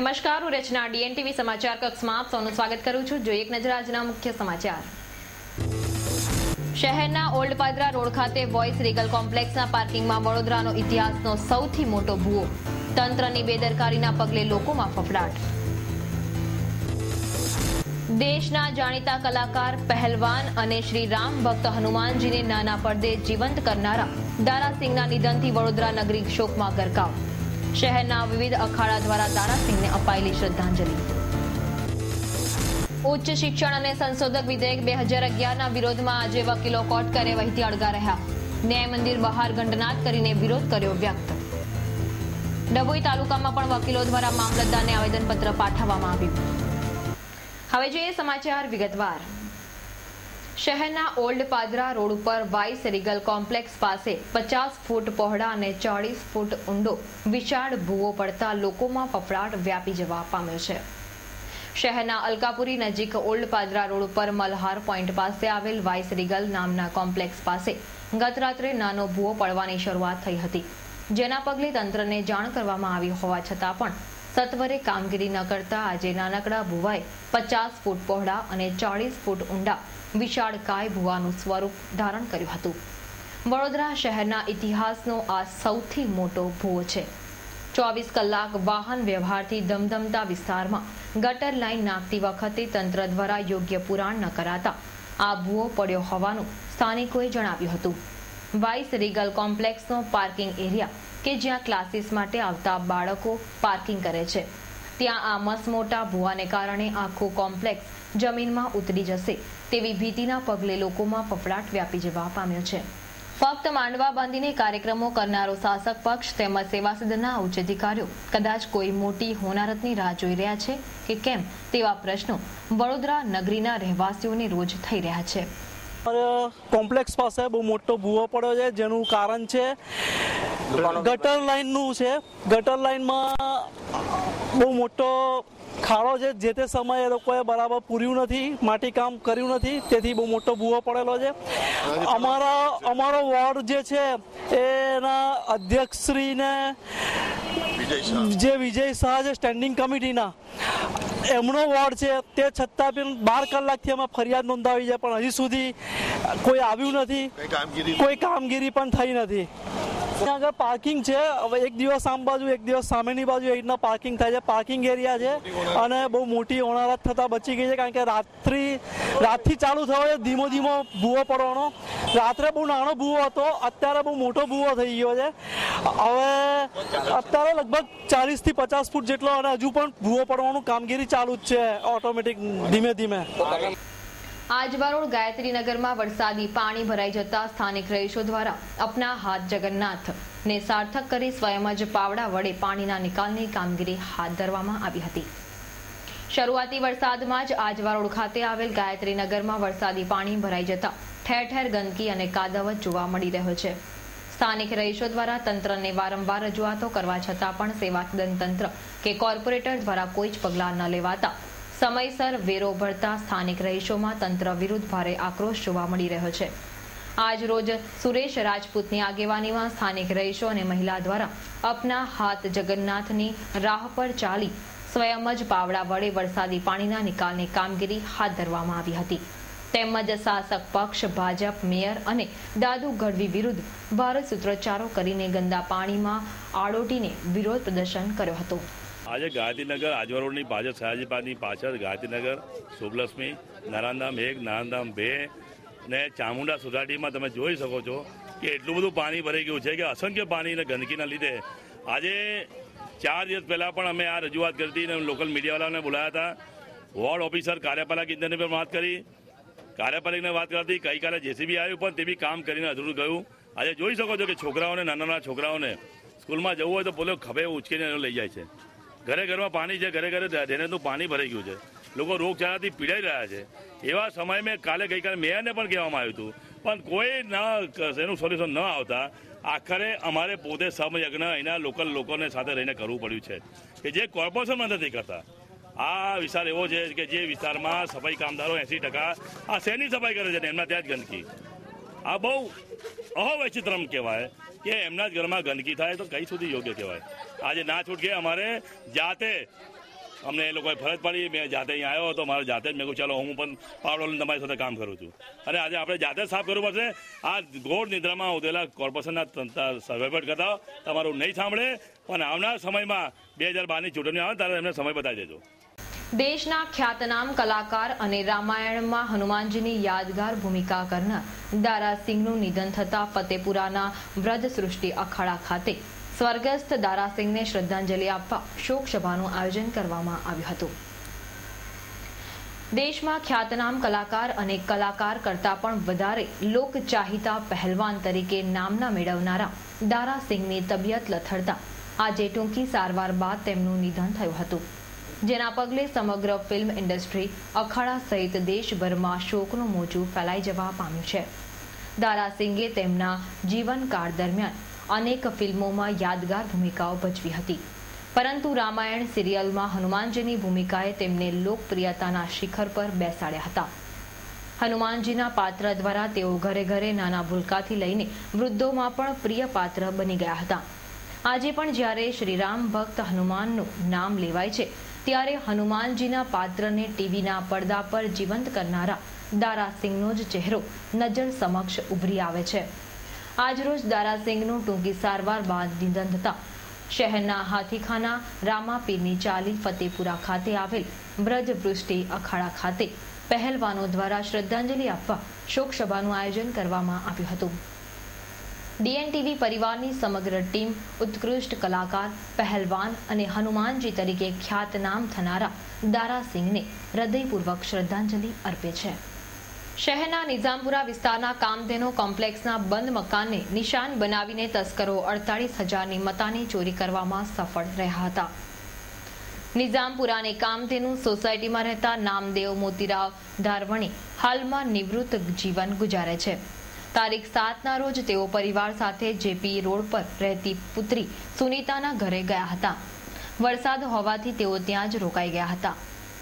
નમસ્કાર, હું રચના DNTV સમાચાર કક્ષમાં આપ સૌનું સ્વાગત કરું છું। જોઈએ એક નજર આજના મુખ્ય સમાચાર। શહેરના ઓલ્ડ પાદરા રોડ ખાતે વોઇસ રીગલ કોમ્પ્લેક્સના પાર્કિંગમાં વડોદરાનો ઇતિહાસનો સૌથી મોટો ભૂવો। તંત્રની બેદરકારીના પગલે લોકોમાં ફફડાટ। દેશના જાણીતા કલાકાર, પહેલવાન અને શ્રી રામ ભક્ત હનુમાનજીને નાના પડદે જીવંત કરનારા દારાસિંહના નિધનથી વડોદરા નગરી શોકમાં ગરકાવ। શહેરના વિવિધ અખાડા દ્વારા દારાસિંહને અપાયેલી શ્રદ્ધાંજલિ। ઉચ્ચ શિક્ષણ અને સંશોધક વિધેયક 2011ના વિરોધમાં આજે વકીલો કોર્ટ કાર્યવાહીથી અળગા રહ્યા। ન્યાય મંદિર બહાર ઘંટનાદ કરીને વિરોધ કર્યો વ્યક્ત। ડભોઈ તાલુકામાં પણ વકીલો દ્વારા મામલતદારને આવેદનપત્ર પાઠવવામાં આવ્યું। હવે જોઈએ સમાચાર વિગતવાર। શહેરના ઓલ્ડ પાદરા રોડ ઉપર વાઇસ રીગલ કોમ્પ્લેક્સ પાસે 50 ફૂટ પહોળા અને 40 ફૂટ ઊંડો વિશાળ ભૂવો પડતા લોકોમાં ફફડાટ વ્યાપી જવા પામ્યો છે। શહેરના અલકાપુરી નજીક ઓલ્ડ પાદરા રોડ ઉપર મલ્હાર પોઈન્ટ પાસે આવેલ વાઇસ રીગલ નામના કોમ્પ્લેક્સ પાસે ગત રાત્રે નાનો ભૂવો પડવાની શરૂઆત થઈ હતી, જેના પગલે તંત્રને જાણ કરવામાં આવી હોવા છતાં પણ સત્વરે કામગીરી ન કરતા આજે નાનકડા ભૂવાએ 50 ફૂટ પહોળા અને 40 ફૂટ ઊંડા વિશાળ કાય ભૂવાનું સ્વરૂપ ધારણ કર્યું હતું। વડોદરા શહેરના ઇતિહાસનો આ સૌથી મોટો ભૂવો છે। 24 કલાક વાહન વ્યવહારથી ધમધમતા વિસ્તારમાં ગટર લાઇન નાખતી વખતે તંત્ર દ્વારા યોગ્ય પુરાણ ન કરાતા આ ભૂવો પડ્યો હોવાનું સ્થાનિકોએ જણાવ્યું હતું। વાઇસ રીગલ કોમ્પ્લેક્સનો પાર્કિંગ એરિયા કે જ્યાં ક્લાસીસ માટે આવતા બાળકો પાર્કિંગ કરે છે, ત્યાં આ મસમોટા ભૂવાને કારણે આખું કોમ્પ્લેક્સ જમીનમાં ઉતરી જશે તેવી ભીતિના પગલે લોકોમાં ફફડાટ વ્યાપી જવા પામ્યો છે। ફક્ત માંડવા બાંધીને કાર્યક્રમો કરનારો શાસક પક્ષ તેમજ સેવા સદનના ઉચ્ચ અધિકારીઓ કદાચ કોઈ મોટી હોનારતની રાહ જોઈ રહ્યા છે કે કેમ તેવા પ્રશ્નો વડોદરા નગરીના રહેવાસીઓને રોજ થઈ રહ્યા છે। કોમ્પ્લેક્સ પાસે બહુ મોટો ભૂવો પડ્યો છે, જેનું કારણ છે ગટર લાઇનનું છે। ગટર લાઇનમાં બહુ મોટો ખાડો છે, જે તે સમયે એ લોકોએ બરાબર પૂર્યું નથી, માટી કામ કર્યું નથી, તેથી બહુ મોટો ભૂવો પડેલો છે। અમારો વોર્ડ જે છે એના અધ્યક્ષશ્રીને જે વિજય શાહ છે સ્ટેન્ડિંગ કમિટીના, એમનો વોર્ડ છે, તે છતાં પણ 12 કલાકથી અમે ફરિયાદ નોંધાવી છે, પણ હજી સુધી કોઈ આવ્યું નથી, કોઈ કામગીરી પણ થઈ નથી। ત્યાં આગળ પાર્કિંગ છે, હવે એક દિવસ આમ બાજુ એક દિવસ સામેની બાજુ એ રીતના પાર્કિંગ થાય છે। પાર્કિંગ એરિયા છે અને બહુ મોટી હોનારત થતાં બચી ગઈ છે, કારણ કે રાતથી ચાલુ થયો છે ધીમો ધીમો ભૂવો પડવાનો। રાત્રે બહુ નાનો ભૂવો હતો, અત્યારે બહુ મોટો ભૂવો થઈ ગયો છે। હવે અત્યારે લગભગ 40 થી 50 ફૂટ જેટલો અને હજુ પણ ભૂવો પડવાનું કામગીરી ચાલુ જ છે, ઓટોમેટિક ધીમે ધીમે। આજવા ગાયત્રીનગરમાં વરસાદી પાણી ભરાઈ જતા સ્થાનિક રહીશો દ્વારા અપના હાથ જગન્નાથને સાર્થક કરી સ્વયં જ પાવડા વડે પાણીના નિકાલની કામગીરી હાથ ધરવામાં આવી હતી। શરૂઆતી વરસાદમાં જ આજવા રોડ ખાતે આવેલ ગાયત્રીનગરમાં વરસાદી પાણી ભરાઈ જતા ઠેર ઠેર ગંદકી અને કાદવ જોવા મળી રહ્યો છે। સ્થાનિક રહીશો દ્વારા તંત્રને વારંવાર રજૂઆતો કરવા છતાં પણ સેવા સદન તંત્ર કે કોર્પોરેટર દ્વારા કોઈ જ પગલાં ન લેવાતા સમયસર વેરો ભરતા સ્થાનિક રહીશોમાં તંત્ર વિરુદ્ધ ભારે આક્રોશ જોવા મળી રહ્યો છે। આજ રોજ સુરેશ રાજપૂતની આગેવાનીમાં સ્થાનિક રહીશો અને મહિલા દ્વારા અપના હાથ જગન્નાથની રાહ પર ચાલી સ્વયં જ પાવડા વડે વરસાદી પાણીના નિકાલની કામગીરી હાથ ધરવામાં આવી હતી। તેમજ શાસક પક્ષ ભાજપ મેયર અને દાદુ ગઢવી વિરુદ્ધ ભારે સૂત્રોચ્ચારો કરીને ગંદા પાણીમાં આડોટીને વિરોધ પ્રદર્શન કર્યો હતો। આજે ગાયત્રીનગર આજવા રોડની પાછળ સયાજી પાર્કની પાછળ ગાયત્રીનગર, શુભલક્ષ્મી, નારાયણધામ 1, નારાયણધામ 2 ને ચામુંડા સોસાયટીમાં તમે જોઈ શકો છો કે એટલું બધું પાણી ભરાઈ ગયું છે કે અસંખ્ય પાણી અને ગંદકીના લીધે આજે 4 દિવસ પહેલાં પણ અમે આ રજૂઆત કરી હતી અને લોકલ મીડિયાવાળાને બોલાયા હતા। વોર્ડ ઓફિસર કાર્યપાલક ઇજનેરની પણ વાત કરી, કાર્યપાલકને વાત કરતી, ગઈકાલે જેસીબી આવ્યું પણ તે બી કામ કરીને અધૂરું ગયું। આજે જોઈ શકો છો કે છોકરાઓને, નાના છોકરાઓને સ્કૂલમાં જવું હોય તો પોલો ખભે ઉચકીને લઈ જાય છે। ઘરે ઘરમાં પાણી છે, ઘરે ઘરે ડ્રેનેજનું પાણી ભરાઈ ગયું છે, લોકો રોગચાળાથી પીડાઈ રહ્યા છે। એવા સમય મેં ગઈકાલે મેયરને પણ કહેવામાં આવ્યું હતું, પણ કોઈ એનું સોલ્યુશન ન આવતા આખરે અમારે પોતે સમયજ્ઞ અહીંના લોકલ લોકોને સાથે રહીને કરવું પડ્યું છે કે જે કોર્પોરેશનમાં નથી કરતા। આ વિસ્તાર એવો છે કે જે વિસ્તારમાં સફાઈ કામદારો 80% આ શેની સફાઈ કરે છે ને એમના ત્યાં જ ગંદકી। આ બહુ અહોવૈચિત્રમ કહેવાય કે એમના જ ઘરમાં ગંદકી થાય તો કઈ સુધી યોગ્ય કહેવાય। આજે ના છૂટકે અમારે જાતે અમને એ લોકોએ ફરજ પડી. મેં જાતે અહીંયા આવ્યો હતો, મારે જાતે જ મેં કહ્યું ચાલો હું પણ પાવડો લઈને તમારી સાથે કામ કરું છું. અને આજે આપણે જાતે જ સાફ કરવું પડશે. આ ઘોર નિદ્રામાં ઉતરેલા કોર્પોરેશનના સર્વેપટ કરતા તમારું નહીં સાંભળે, પણ આવનાર સમયમાં 2012ની ચૂંટણી આવે ત્યારે એમને સમય બતાવી દેજો. દેશના ખ્યાતનામ કલાકાર અને રામાયણમાં હનુમાનજીની યાદગાર ભૂમિકા કરનાર દારા સિંહનું નિધન થતા ફતેપુરાના વ્રજ સૃષ્ટિ અખાડા ખાતે સ્વર્ગસ્થ દારા સિંહને શ્રદ્ધાંજલિ આપવા શોક સભાનું આયોજન કરવામાં આવ્યું હતું. દેશમાં ખ્યાતનામ કલાકાર અને કલાકાર કરતા પણ વધારે લોકચાહિતા પહેલવાન તરીકે નામના મેળવનારા દારા સિંહની તબિયત લથડતા આજે ટૂંકી સારવાર બાદ તેમનું નિધન થયું હતું, જેના પગલે સમગ્ર ફિલ્મ ઇન્ડસ્ટ્રી અખાડા સહિત દેશભરમાં શોકનું મોજું ફેલાઈ જવા પામ્યું છે. દારા સિંઘે તેમના જીવનકાળ દરમિયાન અનેક ફિલ્મોમાં યાદગાર ભૂમિકાઓ ભજવી હતી, પરંતુ રામાયણ સિરિયલમાં હનુમાનજીની ભૂમિકાએ તેમને લોકપ્રિયતાના શિખર પર બેસાડ્યા હતા. હનુમાનજીના પાત્ર દ્વારા તેઓ ઘરે ઘરે નાના ભૂલકાથી લઈને વૃદ્ધોમાં પણ પ્રિય પાત્ર બની ગયા હતા. આજે પણ જ્યારે શ્રીરામ ભક્ત હનુમાનનું નામ લેવાય છે, ત્યારે હનુમાનજીના પાત્રને ટીવીના પડદા પર જીવંત કરનારા દારા સિંહનો જ ચહેરો નજર સમક્ષ ઉભરી આવે છે. આજરોજ દારા સિંહનું ટૂંકી સારવાર બાદ નિધન થતા શહેરના હાથીખાના રામાપીરની ચાલી ફતેપુરા ખાતે આવેલ વ્રજવૃષ્ટિ અખાડા ખાતે પહેલવાનો દ્વારા શ્રદ્ધાંજલિ આપવા શોક સભાનું આયોજન કરવામાં આવ્યું હતું. ડીએનટીવી પરિવારની સમગ્ર ટીમ ઉત્કૃષ્ટ કલાકાર, પહેલવાન અને હનુમાનજી તરીકે ખ્યાતનામ થનારા દારા સિંહને હૃદયપૂર્વક શ્રદ્ધાંજલિ અર્પે છે. શહેરના નિઝામપુરા વિસ્તારના કામધેનુ કોમ્પ્લેક્સના બંધ મકાનને નિશાન બનાવીને તસ્કરો 48,000ની મતાની ચોરી કરવામાં સફળ રહ્યા હતા. નિઝામપુરાની કામધેનુ સોસાયટીમાં રહેતા નામદેવ મોતીરાવ ધારવણી હાલમાં નિવૃત્ત જીવન ગુજારે છે. તારીખ 7ના રોજ તેઓ પરિવાર સાથે જેપી રોડ પર રહેતી પુત્રી સુનીતાના ઘરે ગયા હતા. વરસાદ હોવાથી તેઓ ત્યાં જ રોકાઈ ગયા હતા.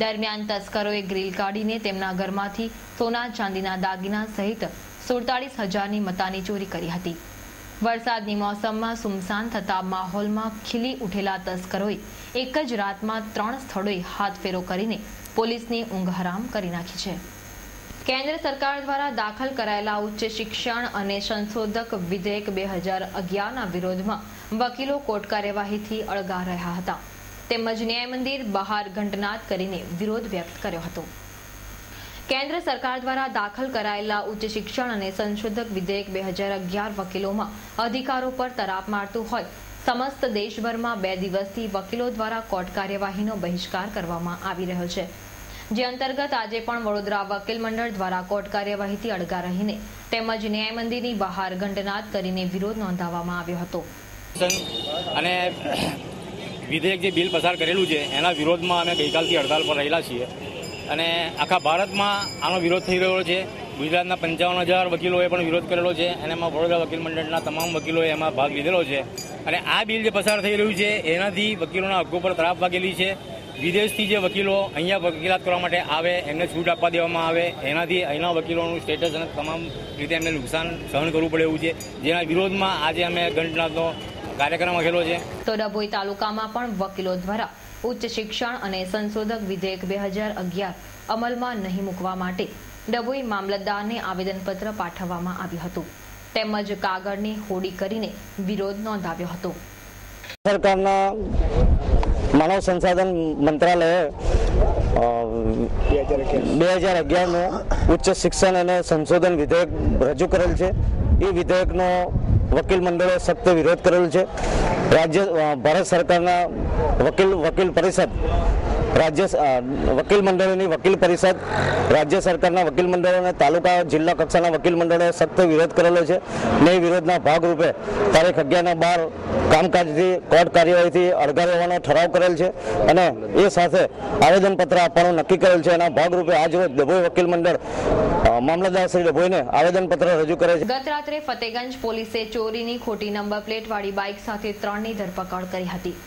દરમિયાન તસ્કરોએ ગ્રીલ કાઢીને તેમના ઘરમાંથી સોના ચાંદીના દાગીના સહિત 47,000ની મતાની ચોરી કરી હતી. વરસાદની મોસમમાં સુમસાન થતા માહોલમાં ખીલી ઉઠેલા તસ્કરોએ એક જ રાતમાં 3 સ્થળોએ હાથફેરો કરીને પોલીસની ઊંઘ હરામ કરી નાખી છે. કેન્દ્ર સરકાર દ્વારા દાખલ કરાયેલા ઉચ્ચ શિક્ષણ અને સંશોધક વિધેયક 2011ના વિરોધમાં વકીલો કોર્ટ કાર્યવાહીથી અળગા રહ્યા હતા, તેમજ ન્યાય મંદિર બહાર ઘંટનાદ કરીને વિરોધ વ્યક્ત કર્યો હતો. કેન્દ્ર સરકાર દ્વારા દાખલ કરાયેલા ઉચ્ચ શિક્ષણ અને સંશોધક વિધેયક 2011 વકીલોમાં અધિકારો પર તરાપ મારતું હોય સમસ્ત દેશભરમાં 2 દિવસથી વકીલો દ્વારા કોર્ટ કાર્યવાહીનો બહિષ્કાર કરવામાં આવી રહ્યો છે, જે અંતર્ગત આજે પણ વડોદરા વકીલ મંડળ દ્વારા કોર્ટ કાર્યવાહીથી અળગા રહીને તેમજ ન્યાય મંદિરની બહાર ઘંટનાદ કરીને વિરોધ નોંધાવવામાં આવ્યો હતો. અને વિધેયક જે બિલ પસાર કરેલું છે એના વિરોધમાં અમે ગઈકાલથી હડતાલ પર રહેલા છીએ અને આખા ભારતમાં આનો વિરોધ થઈ રહ્યો છે. ગુજરાતના 55,000 વકીલોએ પણ વિરોધ કરેલો છે અને એમાં વડોદરા વકીલ મંડળના તમામ વકીલોએ એમાં ભાગ લીધેલો છે. અને આ બિલ જે પસાર થઈ રહ્યું છે એનાથી વકીલોના હક્કો પર તરાપ વાગેલી છે. વિદેશથી જે વકીલો અહીંયા વકીલાત કરવા માટે આવે એમને છૂટ આપવા દેવામાં આવે, એનાથી અહીંના વકીલોનું સ્ટેટસ અને તમામ રીતે એમને નુકસાન સહન કરવું પડે એવું છે, જેના વિરોધમાં આજે અમે ઘંટનાદનો કાર્યક્રમ રાખેલો છે. તો ડભોઈ તાલુકામાં પણ વકીલો દ્વારા ઉચ્ચ શિક્ષણ અને સંશોધક વિધેયક 2011 અમલમાં નહીં મૂકવા માટે ડભોઈ મામલતદારને આવેદનપત્ર પાઠવવામાં આવ્યું હતું, તેમજ કાગળની હોડી કરીને વિરોધ નોંધાવ્યો હતો. સરકારના માનવ સંસાધન મંત્રાલયે 2011નું ઉચ્ચ શિક્ષણ અને સંશોધન વિધેયક રજૂ કરેલ છે. એ વિધેયકનો વકીલ મંડળે સખ્ત વિરોધ કરેલ છે. ભારત સરકારના વકીલ પરિષદ વકીલ મંડળોની વકીલ પરિષદ, રાજ્ય સરકારના વકીલ મંડળો અને તાલુકા જિલ્લા કક્ષાના વકીલ મંડળોએ સખ્ત વિરોધ કરેલો છે. ને વિરોધના ભાગરૂપે તારીખ 11/12 કામકાજથી કોર્ટ કાર્યવાહીથી અળગા રહેવાનો ઠરાવ કરેલ છે અને એ સાથે આવેદનપત્ર આપવાનું નક્કી કરેલ છે. એના ભાગરૂપે આજરોજ ડભોઈ વકીલ મંડળ મામલતદાર શ્રી ડભોઈને આવેદનપત્ર રજૂ કરે છે. ગત રાત્રે ફતેગંજ પોલીસે ચોરીની ખોટી નંબર પ્લેટ વાળી બાઇક સાથે 3ની ધરપકડ કરી હતી.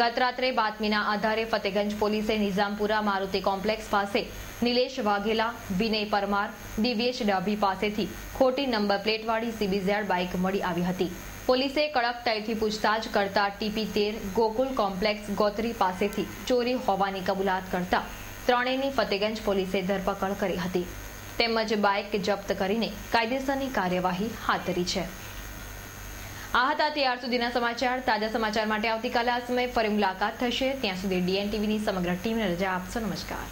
ગત રાત્રે બાતમીના આધારે ફતેગંજ પોલીસે નિઝામપુરા મારુતિ કોમ્પ્લેક્સ પાસે નિલેશ વાઘેલા, વિનય પરમાર, દિવ્યેશ ડાભી પાસેથી ખોટી નંબર પ્લેટવાળી CBZ બાઇક મળી આવી હતી. પોલીસે કડક તયથી પૂછતાછ કરતા TP13 ગોકુલ કોમ્પ્લેક્સ ગોત્રી પાસેથી ચોરી હોવાની કબૂલાત કરતા ત્રણેયની ફતેગંજ પોલીસે ધરપકડ કરી હતી તેમજ બાઇક જપ્ત કરીને કાયદેસરની કાર્યવાહી હાથ ધરી છે. આ હતા ત્યાર સુધીના સમાચાર. તાજા સમાચાર માટે આવતીકાલે આ સમયે ફરી મુલાકાત થશે. ત્યાં સુધી DN TVની સમગ્ર ટીમને રજા આપશો. નમસ્કાર.